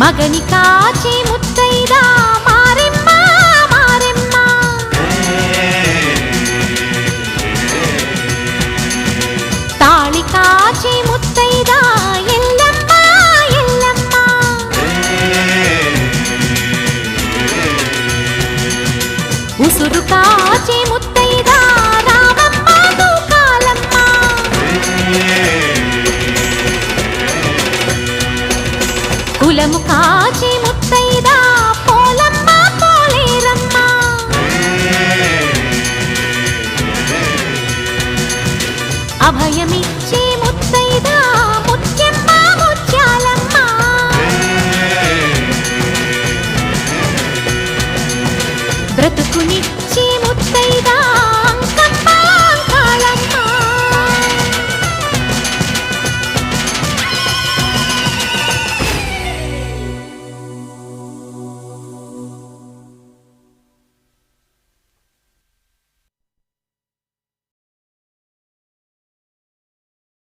మగని కాచి ముత్తైదా మారెమ్మ మారెమ్మ తాళి కాచి ముత్తైదా ఎల్లమ్మ ఎల్లమ్మ ఉసురు కాచి ముత్తైదా రామమ్మ తూకాలమ్మ కులము కాచి